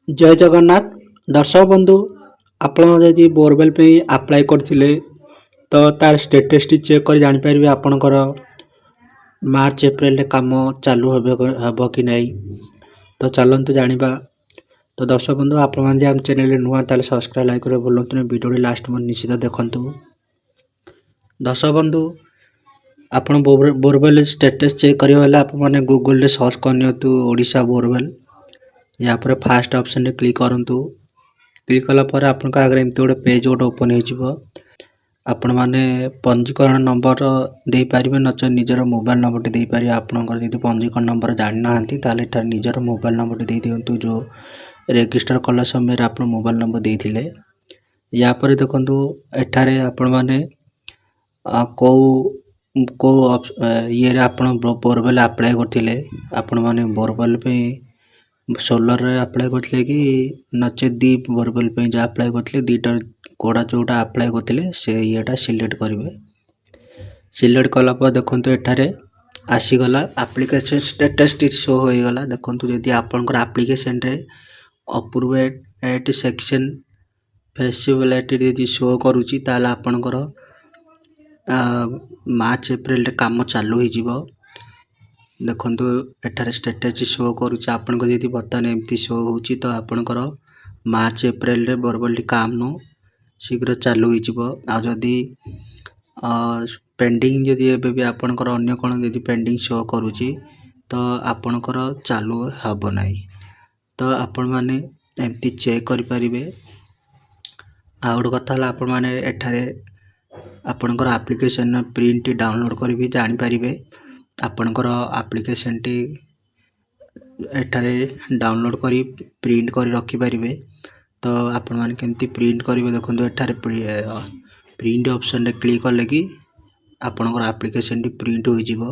जय जगन्नाथ दर्शक बंधु आपण जदि बोरवेल पे अप्लाई करथिले तो तार स्टेटस टी चेक कर जानि परिबे आपनकर मार्च अप्रैल रे काम चालू हबो कि नहीं। तो चलंतु जानिबा। तो दर्शक बंधु आपण मान जे हम चैनल रे नुवा ताले सब्सक्राइब लाइक करे बोलंतु ने वीडियो लास्ट मन निश्चित देखंतु। दर्शक बंधु आपण बोरवेल स्टेटस चेक करियो वाला आपण माने गूगल रे सर्च करनियतु ओडिशा बोरवेल। यहाँ पर फास्ट ऑप्शन रे क्लिक करंतु। क्लिक कला पर आपन का आगे एमती गोटे पेज गोटे ओपन हो आपण माने पंजीकरण नंबर दे पारिबे नच निजर मोबाइल नंबर दे पारिबे। आपनकर जदि पंजीकरण नंबर जानि नाहंती ताले एटा निजर मोबाइल नंबर दे दियंतु जो रजिस्टर कला समय रे आपन मोबाइल नंबर देथिले। या पर देखंतु एठारे आपण माने को को ये रे आपण बोरवेल अप्लाई करथिले। आपण माने बोरवेल पे सोलर रे अप्लाई करथिले कि नचे दी बोरवेल पे जे अप्लाई करथिले दीटा कोडा जोटा अप्लाई करथिले से येटा सिलेक्ट करिवे। सिलेक्ट कला पर देखंतु एठारे आसी गला एप्लीकेशन स्टेटस टी शो होई गला। देखंतु जदि आपनकर एप्लीकेशन रे अप्रूव एट सेक्शन फेसिबिलिटी जदि शो करूची ताला आपनकर मार्च अप्रैल रे काम चालू ही जीवो। देखंतु एठारे स्टेटस शो करूची आपनको जदि बर्तमान एमती शो होची तो आपनकर मार्च अप्रैल रे बोरवेल काम नो शीघ्र चालू ही जीवो। आ जदि पेंडिंग जदि एबे भी आपनकर अन्य कोन जदि पेंडिंग शो करूची तो आपनकर चालू हबो नाही। तो आपण माने एमती चेक करि परिबे। आ गोटे कथा हला आपण माने एठारे आपनकर एप्लीकेशन प्रिंट डाउनलोड करि भी जानि परिबे। आपनकर एप्लीकेशन टी एठारे डाउनलोड करी प्रिंट करी रखि परिबे। तो आपण माने केमती प्रिंट करिवे देखंतु एठारे प्रिंट ऑप्शन रे क्लिक करले कि आपनकर एप्लीकेशन टी प्रिंट होई जिवो।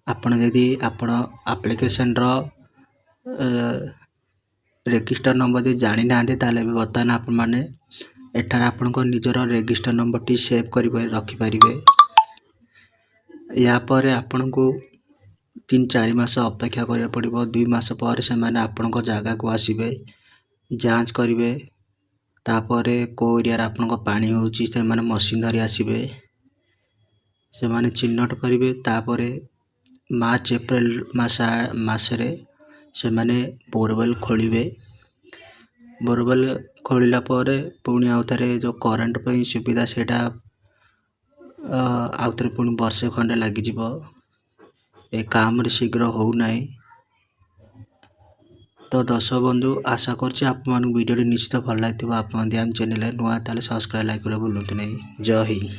आपण जदि आपण एप्लीकेशन रो रजिस्टर नंबर जे जानि नांदे ताले बर्तमान आपण माने एठारे आपनकर निजर रजिस्टर नंबर टी सेव करि रखि परिबे। या पर आपन को 3-4 मास अपेक्षा करिया पड़िबो। 2 मास पर से माने आपन को जागा को आसीबे जांच करिवे। तापरे को एरिया रे आपन को पानी होउची से माने मशीन धरि आसीबे से माने चिन्हट करिवे। तापरे मार्च अप्रैल मास रे से माने बोरवेल खोलिवे। बोरवेल खोलिला परे पुणी आउथरे जो करंट पे सुविधा सेटा आउथरे पुणी वर्षे खंडे लागि जिवो। ए काम रे शीघ्र हो नाही। तो दर्शक बंधु आशा करछि आप मान वीडियो निश्चित भल लागिथिबो। आप मान ध्यान चैनल नुवा ताले सब्सक्राइब लाइक करे भूलंतु नाही। जय हिंद।